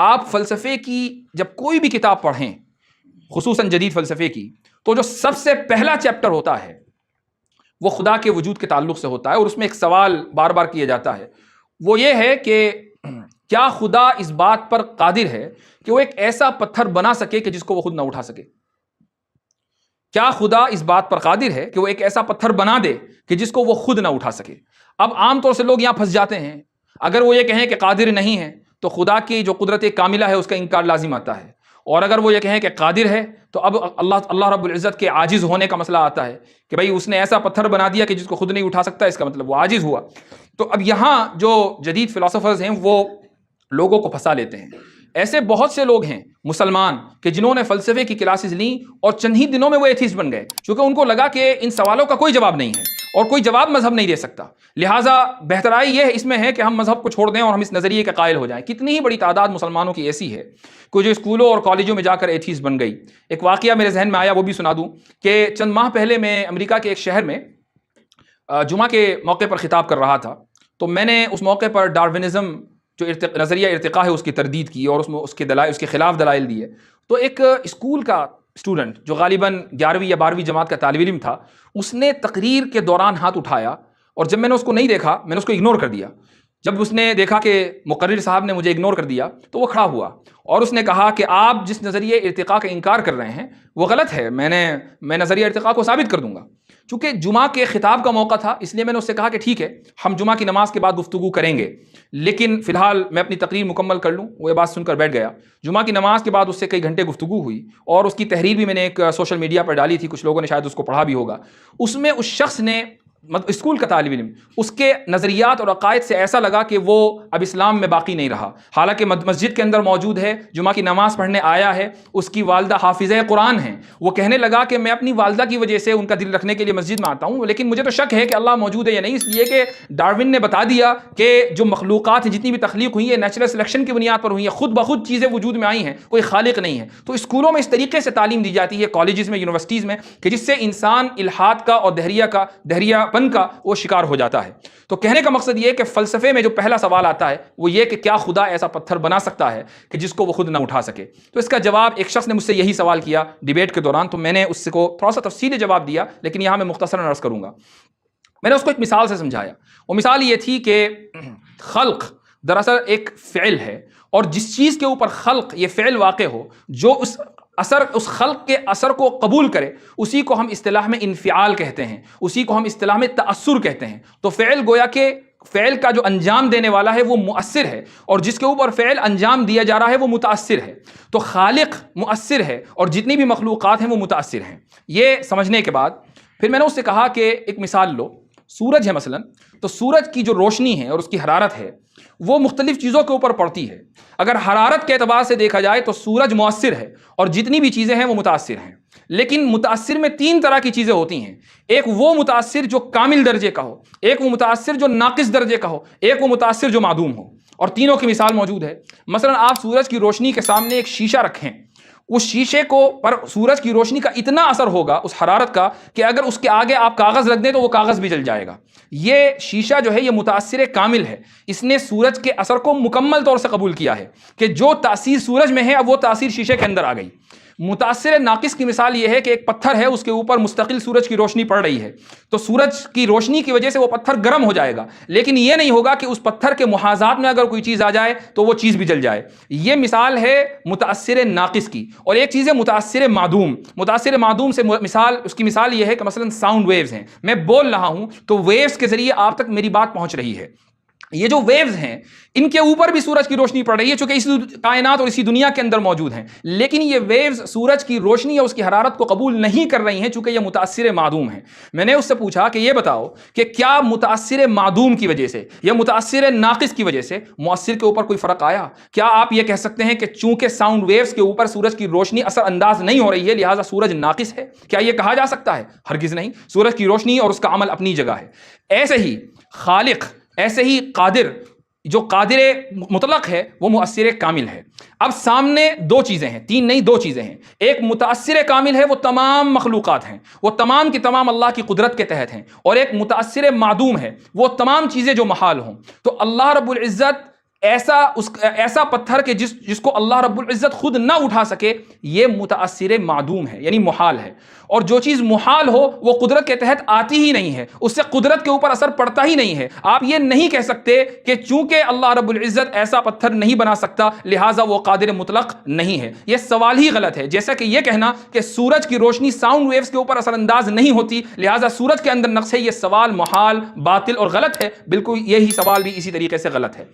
آپ فلسفے کی جب کوئی بھی کتاب پڑھیں، خصوصاً جدید فلسفے کی، تو جو سب سے پہلا چیپٹر ہوتا ہے وہ خدا کے وجود کے تعلق سے ہوتا ہے، اور اس میں ایک سوال بار بار کیا جاتا ہے، وہ یہ ہے کہ کیا خدا اس بات پر قادر ہے کہ وہ ایک ایسا پتھر بنا سکے کہ جس کو وہ خود نہ اٹھا سکے؟ کیا خدا اس بات پر قادر ہے کہ وہ ایک ایسا پتھر بنا دے کہ جس کو وہ خود نہ اٹھا سکے؟ اب عام طور سے لوگ یہاں پھنس جاتے ہیں، اگر وہ یہ کہیں کہ قادر نہیں ہے تو خدا کی جو قدرت کاملہ ہے اس کا انکار لازم آتا ہے، اور اگر وہ یہ کہیں کہ قادر ہے تو اب اللہ رب العزت کے عاجز ہونے کا مسئلہ آتا ہے کہ بھئی اس نے ایسا پتھر بنا دیا کہ جس کو خود نہیں اٹھا سکتا، اس کا مطلب وہ عاجز ہوا۔ تو اب یہاں جو جدید فلاسفرز ہیں وہ لوگوں کو پھنسا لیتے ہیں۔ ایسے بہت سے لوگ ہیں مسلمان کہ جنہوں نے فلسفے کی کلاسز لیں اور چند ہی دنوں میں وہ ایتھیسٹ بن گئے، کیونکہ ان کو لگا کہ ان سوالوں کا کوئی جواب نہیں ہے اور کوئی جواب مذہب نہیں دے سکتا، لہٰذا بہترائی یہ اس میں ہے کہ ہم مذہب کو چھوڑ دیں اور ہم اس نظریے کے قائل ہو جائیں۔ کتنی ہی بڑی تعداد مسلمانوں کی ایسی ہے کہ جو اسکولوں اور کالجوں میں جا کر ایتھیسٹ بن گئی۔ ایک واقعہ میرے ذہن میں آیا، وہ بھی سنا دوں کہ چند ماہ پہلے میں امریکہ کے ایک شہر میں جمعہ کے موقع پر خطاب کر رہا تھا، تو میں نے اس موقع پر ڈارونزم جو نظریہ ارتقاء ہے اس کی تردید کی اور اس کے خلاف دلائل دیے۔ تو ایک اسکول کا اسٹوڈنٹ جو غالباً 11ویں یا 12ویں جماعت کا طالب علم تھا، اس نے تقریر کے دوران ہاتھ اٹھایا، اور جب میں نے اس کو نہیں دیکھا میں نے اس کو اگنور کر دیا۔ جب اس نے دیکھا کہ مقرر صاحب نے مجھے اگنور کر دیا تو وہ کھڑا ہوا اور اس نے کہا کہ آپ جس نظریہ ارتقاء کا انکار کر رہے ہیں وہ غلط ہے، میں نظریہ ارتقاء کو ثابت کر دوں گا۔ چونکہ جمعہ کے خطاب کا موقع تھا اس لیے میں نے اس سے کہا کہ ٹھیک ہے ہم جمعہ کی نماز کے بعد گفتگو کریں گے، لیکن فی الحال میں اپنی تقریر مکمل کر لوں۔ وہ یہ بات سن کر بیٹھ گیا۔ جمعہ کی نماز کے بعد اس سے کئی گھنٹے گفتگو ہوئی، اور اس کی تحریر بھی میں نے ایک سوشل میڈیا پر ڈالی تھی، کچھ لوگوں نے شاید اس کو پڑھا بھی ہوگا۔ اس میں اس شخص نے، اسکول کا طالب علم، اس کے نظریات اور عقائد سے ایسا لگا کہ وہ اب اسلام میں باقی نہیں رہا، حالانکہ مسجد کے اندر موجود ہے، جمعہ کی نماز پڑھنے آیا ہے، اس کی والدہ حافظہ قرآن ہیں۔ وہ کہنے لگا کہ میں اپنی والدہ کی وجہ سے ان کا دل رکھنے کے لیے مسجد میں آتا ہوں، لیکن مجھے تو شک ہے کہ اللہ موجود ہے یا نہیں، اس لیے کہ ڈارون نے بتا دیا کہ جو مخلوقات ہیں، جتنی بھی تخلیق ہوئی ہے، نیچرل سلیکشن کی بنیاد پر ہوئی ہیں، خود بخود چیزیں وجود میں آئی ہیں، کوئی خالق نہیں ہے۔ تو اسکولوں میں اس طریقے سے تعلیم دی جاتی ہے، کالجز میں، یونیورسٹیز میں، کہ جس سے انسان الحاد کا اور دہریہ پن کا وہ شکار ہو جاتا ہے۔ تو کہنے کا مقصد یہ ہے کہ فلسفے میں جو پہلا سوال آتا ہے وہ یہ کہ کیا خدا ایسا پتھر بنا سکتا ہے کہ جس کو وہ خود نہ اٹھا سکے؟ تو اس کا جواب ایک شخص نے مجھ سے یہی سوال کیا ڈیبیٹ کے دوران، تو میں نے اس کو تھوڑا سا تفصیلی جواب دیا، لیکن یہاں میں مختصراً عرض کروں گا۔ میں نے اس کو ایک مثال سے سمجھایا۔ وہ مثال یہ تھی کہ خلق دراصل ایک فعل ہے، اور جس چیز کے اوپر خلق یہ فعل واقع ہو، جو اس خلق کے اثر کو قبول کرے، اسی کو ہم اصطلاح میں انفعال کہتے ہیں، اسی کو ہم اصطلاح میں تأثر کہتے ہیں۔ تو فعل گویا کہ فعل کا جو انجام دینے والا ہے وہ مؤثر ہے، اور جس کے اوپر فعل انجام دیا جا رہا ہے وہ متاثر ہے۔ تو خالق مؤثر ہے اور جتنی بھی مخلوقات ہیں وہ متاثر ہیں۔ یہ سمجھنے کے بعد پھر میں نے اس سے کہا کہ ایک مثال لو، سورج ہے مثلا، تو سورج کی جو روشنی ہے اور اس کی حرارت ہے وہ مختلف چیزوں کے اوپر پڑتی ہے۔ اگر حرارت کے اعتبار سے دیکھا جائے تو سورج مؤثر ہے اور جتنی بھی چیزیں ہیں وہ متاثر ہیں، لیکن متاثر میں 3 طرح کی چیزیں ہوتی ہیں۔ ایک وہ متاثر جو کامل درجے کا ہو، ایک وہ متاثر جو ناقص درجے کا ہو، ایک وہ متاثر جو معدوم ہو، اور تینوں کی مثال موجود ہے۔ مثلا آپ سورج کی روشنی کے سامنے ایک شیشہ رکھیں، اس شیشے کو پر سورج کی روشنی کا اتنا اثر ہوگا اس حرارت کا کہ اگر اس کے آگے آپ کاغذ رکھ دیں تو وہ کاغذ بھی جل جائے گا۔ یہ شیشہ جو ہے یہ متاثر کامل ہے، اس نے سورج کے اثر کو مکمل طور سے قبول کیا ہے کہ جو تاثیر سورج میں ہے اب وہ تاثیر شیشے کے اندر آ گئی۔ متاثر ناقص کی مثال یہ ہے کہ ایک پتھر ہے، اس کے اوپر مستقل سورج کی روشنی پڑ رہی ہے، تو سورج کی روشنی کی وجہ سے وہ پتھر گرم ہو جائے گا، لیکن یہ نہیں ہوگا کہ اس پتھر کے محاذات میں اگر کوئی چیز آ جائے تو وہ چیز بھی جل جائے۔ یہ مثال ہے متاثر ناقص کی۔ اور ایک چیز ہے متاثر معدوم۔ متاثر معدوم سے اس کی مثال یہ ہے کہ مثلا ساؤنڈ ویوز ہیں، میں بول رہا ہوں تو ویوز کے ذریعے آپ تک میری بات پہنچ رہی ہے۔ یہ جو ویوز ہیں ان کے اوپر بھی سورج کی روشنی پڑ رہی ہے چونکہ اس کائنات اور اسی دنیا کے اندر موجود ہیں، لیکن یہ ویوز سورج کی روشنی اور اس کی حرارت کو قبول نہیں کر رہی ہیں چونکہ یہ متاثر معدوم ہیں۔ میں نے اس سے پوچھا کہ یہ بتاؤ کہ کیا متاثر معدوم کی وجہ سے یا متاثر ناقص کی وجہ سے مؤثر کے اوپر کوئی فرق آیا؟ کیا آپ یہ کہہ سکتے ہیں کہ چونکہ ساؤنڈ ویوز کے اوپر سورج کی روشنی اثر انداز نہیں ہو رہی ہے لہٰذا سورج ناقص ہے؟ کیا یہ کہا جا سکتا ہے؟ ہرگز نہیں۔ سورج کی روشنی اور اس کا عمل اپنی جگہ ہے۔ ایسے ہی خالق، ایسے ہی قادر، جو قادر مطلق ہے وہ مؤثر کامل ہے۔ اب سامنے 2 چیزیں ہیں، 3 نہیں 2 چیزیں ہیں۔ ایک متاثر کامل ہے، وہ تمام مخلوقات ہیں، وہ تمام کی تمام اللہ کی قدرت کے تحت ہیں، اور ایک متاثر معدوم ہے، وہ تمام چیزیں جو محال ہوں۔ تو اللہ رب العزت ایسا پتھر کہ جس کو اللہ رب العزت خود نہ اٹھا سکے، یہ متاثر معدوم ہے، یعنی محال ہے. اور جو چیز محال ہو وہ قدرت کے تحت آتی ہی نہیں ہے، اس سے قدرت کے اوپر اثر پڑتا ہی نہیں ہے. آپ یہ نہیں کہہ سکتے کہ چونکہ اللہ رب العزت ایسا پتھر نہیں بنا سکتا لہٰذا وہ قادر مطلق نہیں ہے. یہ سوال ہی غلط ہے. جیسا کہ یہ کہنا کہ سورج کی روشنی ساؤنڈ ویوز کے اوپر اثر انداز نہیں ہوتی لہٰذا سورج کے اندر نقص ہے، یہ سوال محال، باطل اور غلط ہے. بالکل یہی سوال بھی اسی طریقے سے غلط ہے.